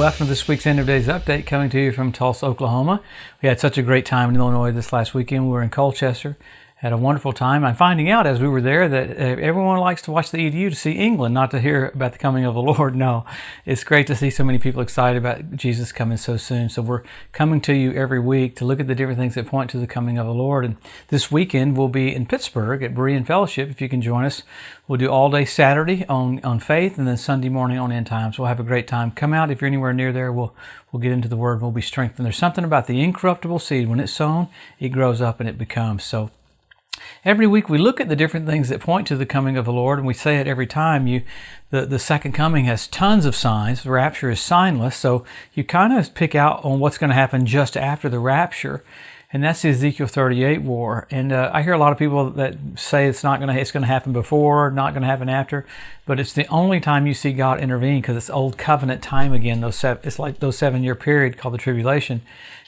welcome to this week's End of Days Update, coming to you from Tulsa, Oklahoma. We had such a great time in Illinois this last weekend. We were in Colchester, had a wonderful time. I'm finding out as we were there that everyone likes to watch the EDU to see England, not to hear about the coming of the Lord. No, it's great to see so many people excited about Jesus coming so soon. So we're coming to you every week to look at the different things that point to the coming of the Lord. And this weekend we'll be in Pittsburgh at Berean Fellowship. If you can join us, we'll do all day Saturday on faith, and then Sunday morning on end times. We'll have a great time. Come out if you're anywhere near there. We'll get into the Word and we'll be strengthened. There's something about the incorruptible seed. When it's sown, it grows up and it becomes. So every week we look at the different things that point to the coming of the Lord, and we say it every time. The second coming has tons of signs. The rapture is signless, so you kind of pick out on what's going to happen just after the rapture, and that's the Ezekiel 38 war. And I hear a lot of people that say it's going to happen before, not going to happen after, but it's the only time you see God intervene, because it's old covenant time again. It's like those 7-year period called the tribulation.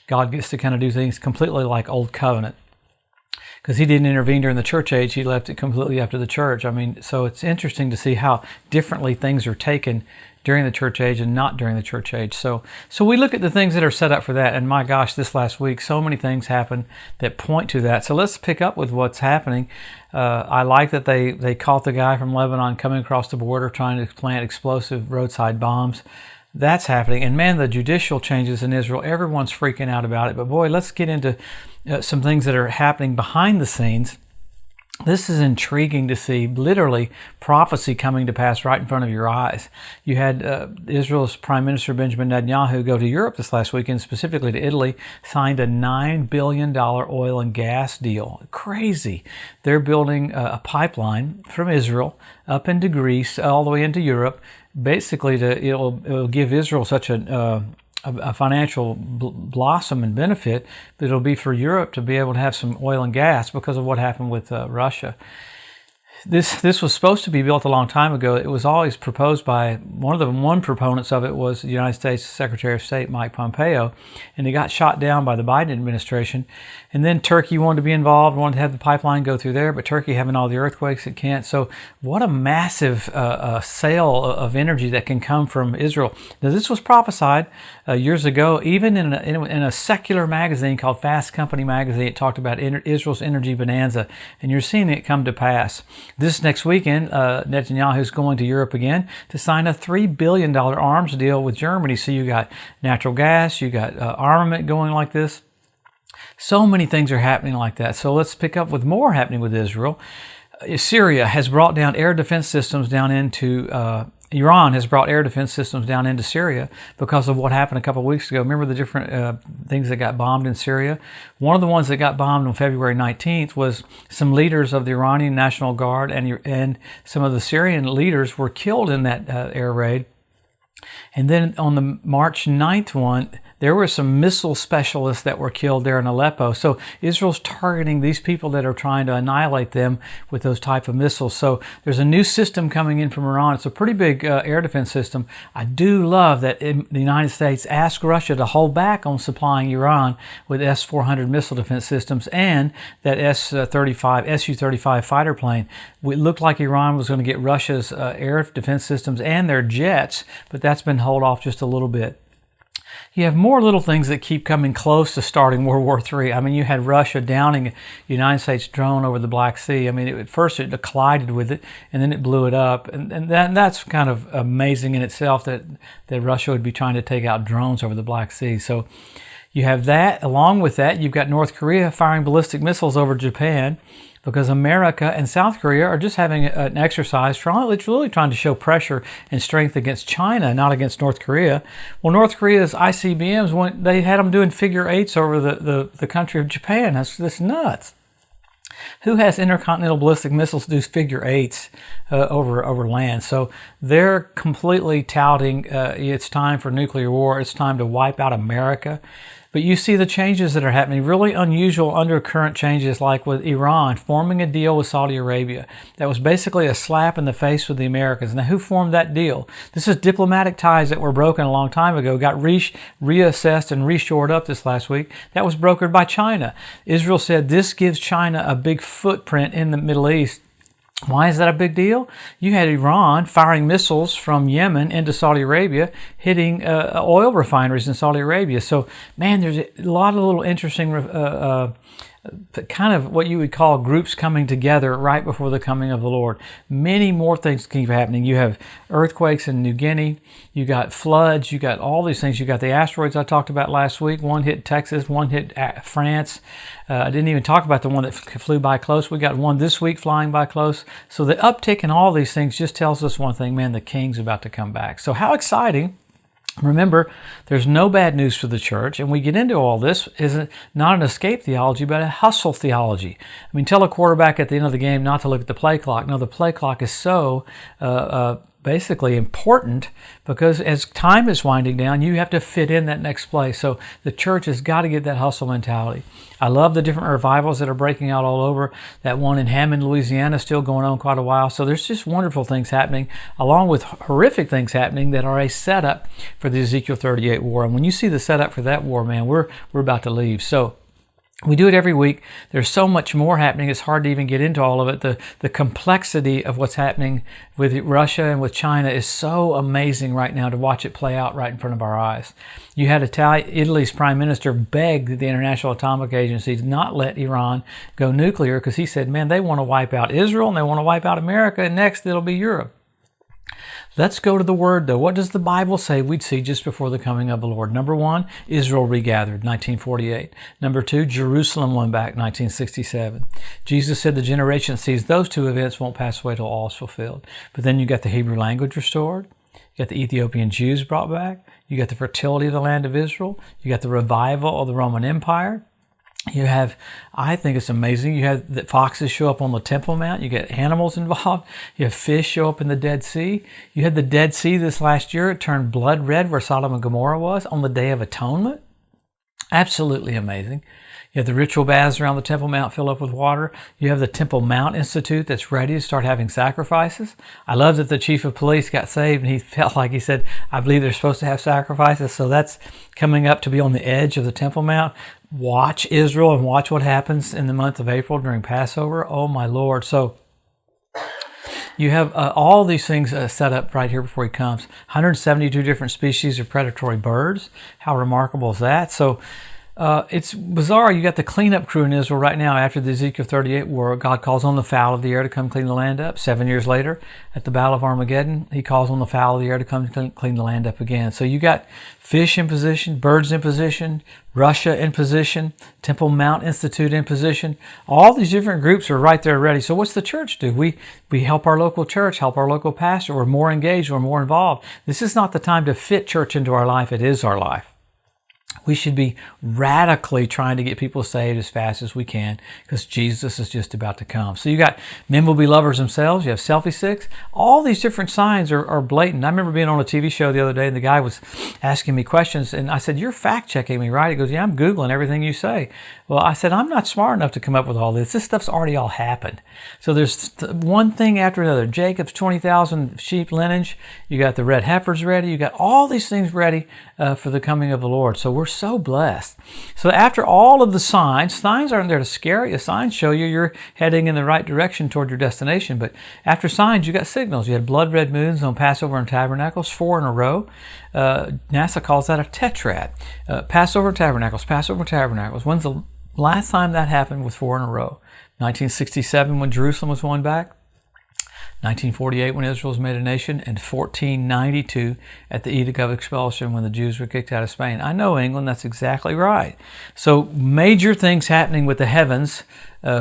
God gets to kind of do things completely like old covenant, because he didn't intervene during the church age. He left it completely up to the church. So it's interesting to see how differently things are taken during the church age and not during the church age. So we look at the things that are set up for that. And my gosh, this last week, so many things happened that point to that. So let's pick up with what's happening. I like that they caught the guy from Lebanon coming across the border trying to plant explosive roadside bombs. That's happening. And man, the judicial changes in Israel, everyone's freaking out about it. But boy, let's get into some things that are happening behind the scenes. This is intriguing to see, literally prophecy coming to pass right in front of your eyes. You had Israel's Prime Minister Benjamin Netanyahu go to Europe this last weekend, specifically to Italy, signed a $9 billion oil and gas deal. Crazy. They're building a pipeline from Israel up into Greece, all the way into Europe, basically it'll give Israel such a financial blossom and benefit, but it'll be for Europe to be able to have some oil and gas because of what happened with Russia. This was supposed to be built a long time ago. It was always proposed by one proponents of it was the United States Secretary of State Mike Pompeo, and it got shot down by the Biden administration. And then Turkey wanted to be involved, wanted to have the pipeline go through there, but Turkey having all the earthquakes, it can't. So what a massive sale of energy that can come from Israel. Now this was prophesied years ago, even in a secular magazine called Fast Company magazine. It talked about Israel's energy bonanza, and you're seeing it come to pass. This next weekend, Netanyahu's going to Europe again to sign a $3 billion arms deal with Germany. So you got natural gas, you got armament going like this. So many things are happening like that. So let's pick up with more happening with Israel. Syria has brought down air defense systems down into Iran has brought air defense systems down into Syria because of what happened a couple of weeks ago. Remember the different things that got bombed in Syria? One of the ones that got bombed on February 19th was some leaders of the Iranian National Guard and some of the Syrian leaders were killed in that air raid. And then on the March 9th one, there were some missile specialists that were killed there in Aleppo. So Israel's targeting these people that are trying to annihilate them with those type of missiles. So there's a new system coming in from Iran. It's a pretty big air defense system. I do love that the United States asked Russia to hold back on supplying Iran with S-400 missile defense systems and that Su-35 fighter plane. It looked like Iran was going to get Russia's air defense systems and their jets, but that's been held off just a little bit. You have more little things that keep coming close to starting World War III. You had Russia downing a United States drone over the Black Sea. At first it collided with it, and then it blew it up. And that's kind of amazing in itself that Russia would be trying to take out drones over the Black Sea. So you have that. Along with that, you've got North Korea firing ballistic missiles over Japan, because America and South Korea are just having an exercise. It's really trying to show pressure and strength against China, not against North Korea. Well, North Korea's ICBMs, they had them doing figure eights over the country of Japan. That's nuts. Who has intercontinental ballistic missiles do figure eights over land? So they're completely touting it's time for nuclear war. It's time to wipe out America. But you see the changes that are happening, really unusual undercurrent changes, like with Iran forming a deal with Saudi Arabia. That was basically a slap in the face with the Americans. Now, who formed that deal? This is diplomatic ties that were broken a long time ago, got reassessed and reshored up this last week. That was brokered by China. Israel said this gives China a big footprint in the Middle East. Why is that a big deal? You had Iran firing missiles from Yemen into Saudi Arabia, hitting oil refineries in Saudi Arabia. So, man, there's a lot of little interesting kind of what you would call groups coming together right before the coming of the Lord. Many more things keep happening. You have earthquakes in New Guinea. You got floods. You got all these things. You got the asteroids I talked about last week. One hit Texas. One hit France. I didn't even talk about the one that flew by close. We got one this week flying by close. So the uptick in all these things just tells us one thing, man, the King's about to come back. So how exciting. Remember, there's no bad news for the church, and we get into all this is not an escape theology, but a hustle theology. I mean, tell a quarterback at the end of the game not to look at the play clock. No, the play clock is so basically important because as time is winding down, you have to fit in that next play. So the church has got to get that hustle mentality. I love the different revivals that are breaking out all over. That one in Hammond, Louisiana is still going on quite a while. So there's just wonderful things happening along with horrific things happening that are a setup for the Ezekiel 38 war. And when you see the setup for that war, man, we're about to leave. So we do it every week. There's so much more happening. It's hard to even get into all of it. The complexity of what's happening with Russia and with China is so amazing right now to watch it play out right in front of our eyes. You had Italy's prime minister beg the International Atomic Agency to not let Iran go nuclear because he said, man, they want to wipe out Israel and they want to wipe out America, and next it'll be Europe. Let's go to the Word, though. What does the Bible say we'd see just before the coming of the Lord? Number one, Israel regathered, 1948. Number two, Jerusalem won back, 1967. Jesus said the generation that sees those two events won't pass away till all is fulfilled. But then you got the Hebrew language restored. You got the Ethiopian Jews brought back. You got the fertility of the land of Israel. You got the revival of the Roman Empire. You have, I think it's amazing, you have the foxes show up on the Temple Mount. You get animals involved. You have fish show up in the Dead Sea. You had the Dead Sea this last year. It turned blood red where Sodom and Gomorrah was on the Day of Atonement. Absolutely amazing. You have the ritual baths around the Temple Mount fill up with water. You have the Temple Mount Institute that's ready to start having sacrifices. I love that the chief of police got saved and he felt like he said, I believe they're supposed to have sacrifices. So that's coming up to be on the edge of the Temple Mount. Watch Israel and watch what happens in the month of April during Passover. Oh my Lord. So you have all these things set up right here before he comes. 172 different species of predatory birds. How remarkable is that? So it's bizarre. You got the cleanup crew in Israel right now after the Ezekiel 38 war. God calls on the fowl of the air to come clean the land up. 7 years later, at the Battle of Armageddon, he calls on the fowl of the air to come clean the land up again. So you got fish in position, birds in position, Russia in position, Temple Mount Institute in position. All these different groups are right there ready. So what's the church do? We help our local church, help our local pastor. We're more engaged, we're more involved. This is not the time to fit church into our life. It is our life. We should be radically trying to get people saved as fast as we can because Jesus is just about to come. So you got men will be lovers themselves. You have selfie sticks. All these different signs are blatant. I remember being on a TV show the other day and the guy was asking me questions and I said, you're fact checking me, right? He goes, yeah, I'm Googling everything you say. Well, I said, I'm not smart enough to come up with all this. This stuff's already all happened. So there's one thing after another. Jacob's 20,000 sheep lineage. You got the red heifers ready. You got all these things ready for the coming of the Lord. So we're so blessed. So after all of the signs aren't there to scare you. Signs show you you're heading in the right direction toward your destination. But after signs, you got signals. You had blood red moons on Passover and Tabernacles, 4 in a row. NASA calls that a tetrad. Passover and Tabernacles, Passover and Tabernacles. When's the last time that happened with 4 in a row? 1967 when Jerusalem was won back. 1948 when Israel was made a nation, and 1492 at the Edict of Expulsion when the Jews were kicked out of Spain. I know England, that's exactly right. So major things happening with the heavens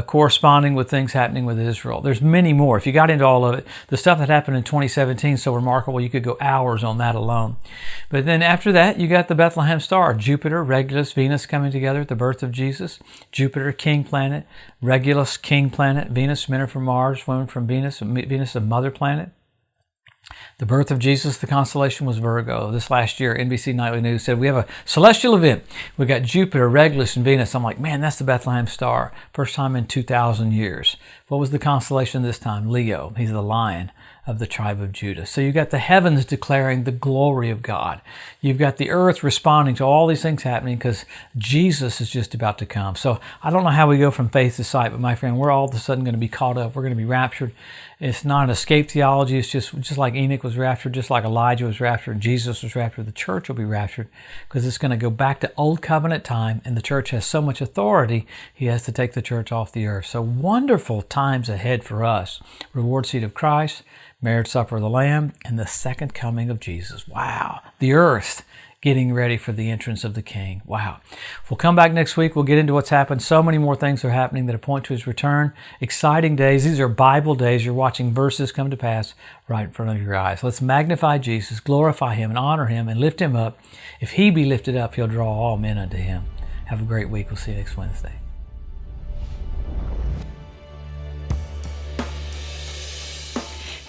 corresponding with things happening with Israel. There's many more. If you got into all of it, the stuff that happened in 2017 is so remarkable you could go hours on that alone. But then after that, you got the Bethlehem star, Jupiter, Regulus, Venus coming together at the birth of Jesus. Jupiter, king planet, Regulus, king planet, Venus, men are from Mars, women from Venus, Venus, a mother planet. The birth of Jesus, the constellation was Virgo. This last year, NBC Nightly News said, we have a celestial event. We got Jupiter, Regulus, and Venus. I'm like, man, that's the Bethlehem star. First time in 2,000 years. What was the constellation this time? Leo. He's the lion of the tribe of Judah. So you've got the heavens declaring the glory of God. You've got the earth responding to all these things happening because Jesus is just about to come. So I don't know how we go from faith to sight, but my friend, we're all of a sudden going to be caught up. We're going to be raptured. It's not an escape theology. It's just like Enoch was raptured, just like Elijah was raptured, and Jesus was raptured. The church will be raptured because it's going to go back to old covenant time, and the church has so much authority, he has to take the church off the earth. So wonderful times ahead for us. Reward seat of Christ, marriage supper of the Lamb, and the second coming of Jesus. Wow. The earth getting ready for the entrance of the King. Wow. We'll come back next week. We'll get into what's happened. So many more things are happening that point to his return. Exciting days. These are Bible days. You're watching verses come to pass right in front of your eyes. Let's magnify Jesus, glorify him, and honor him, and lift him up. If he be lifted up, he'll draw all men unto him. Have a great week. We'll see you next Wednesday.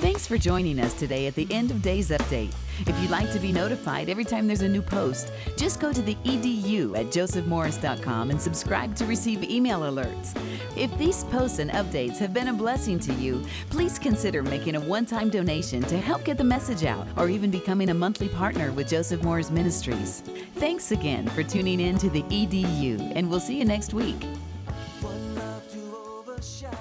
Thanks for joining us today at the End of Days Update. If you'd like to be notified every time there's a new post, just go to the edu at josephmorris.com and subscribe to receive email alerts. If these posts and updates have been a blessing to you, please consider making a one-time donation to help get the message out, or even becoming a monthly partner with Joseph Morris Ministries. Thanks again for tuning in to the EDU, and we'll see you next week. One love to overshadow.